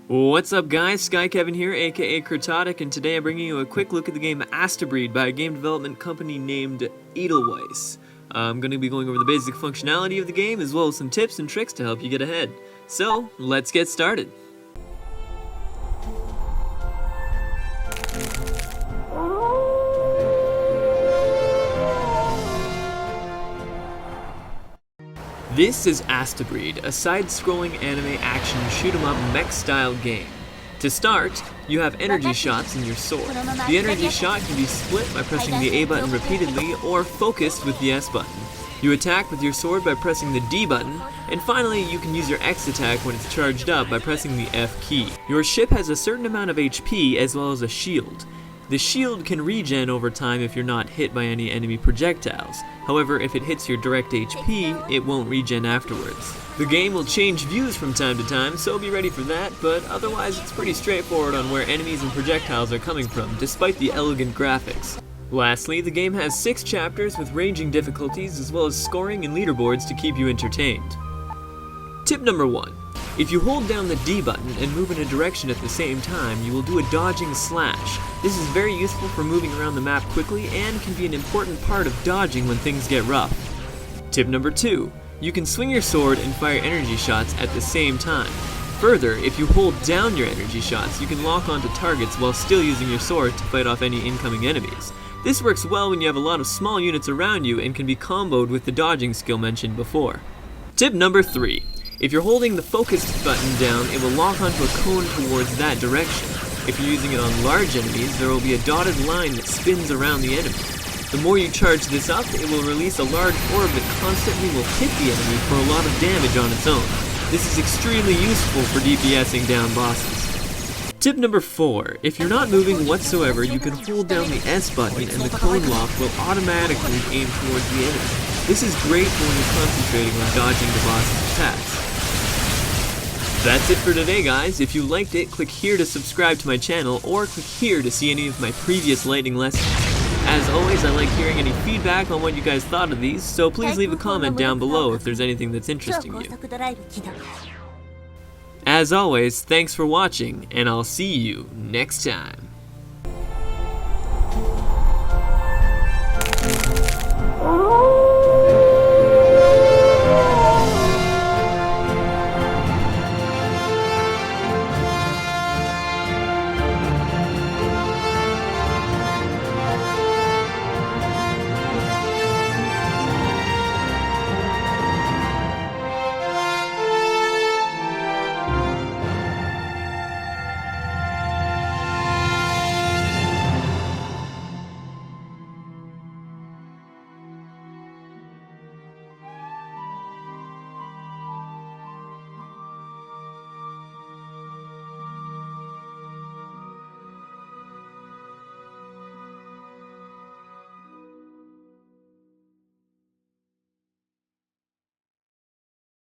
What's up guys, Sky Kevin here, aka Kurtodic, and today I'm bringing you a quick look at the game Astebreed by a game development company named Edelweiss. I'm going to be going over the basic functionality of the game as well as some tips and tricks to help you get ahead. So, let's get started. This is Astebreed, a side-scrolling anime action shoot-'em-up mech-style game. To start, you have energy shots in your sword. The energy shot can be split by pressing the A button repeatedly or focused with the S button. You attack with your sword by pressing the D button, and finally you can use your X attack when it's charged up by pressing the F key. Your ship has a certain amount of HP as well as a shield. The shield can regen over time if you're not hit by any enemy projectiles. However, if it hits your direct HP, it won't regen afterwards. The game will change views from time to time, so be ready for that, but otherwise it's pretty straightforward on where enemies and projectiles are coming from, despite the elegant graphics. Lastly, the game has 6 chapters with ranging difficulties as well as scoring and leaderboards to keep you entertained. Tip number 1. If you hold down the D button and move in a direction at the same time, you will do a dodging slash. This is very useful for moving around the map quickly and can be an important part of dodging when things get rough. Tip number 2. You can swing your sword and fire energy shots at the same time. Further, if you hold down your energy shots, you can lock onto targets while still using your sword to fight off any incoming enemies. This works well when you have a lot of small units around you and can be comboed with the dodging skill mentioned before. Tip number 3. If you're holding the focused button down, it will lock onto a cone towards that direction. If you're using it on large enemies, there will be a dotted line that spins around the enemy. The more you charge this up, it will release a large orb that constantly will hit the enemy for a lot of damage on its own. This is extremely useful for DPSing down bosses. Tip number 4. If you're not moving whatsoever, you can hold down the S button and the cone lock will automatically aim towards the enemy. This is great for when you're concentrating on dodging the boss's attacks. That's it for today guys. If you liked it, click here to subscribe to my channel or click here to see any of my previous lightning lessons. As always, I like hearing any feedback on what you guys thought of these, so please leave a comment down below if there's anything that's interesting you. As always, thanks for watching, and I'll see you next time.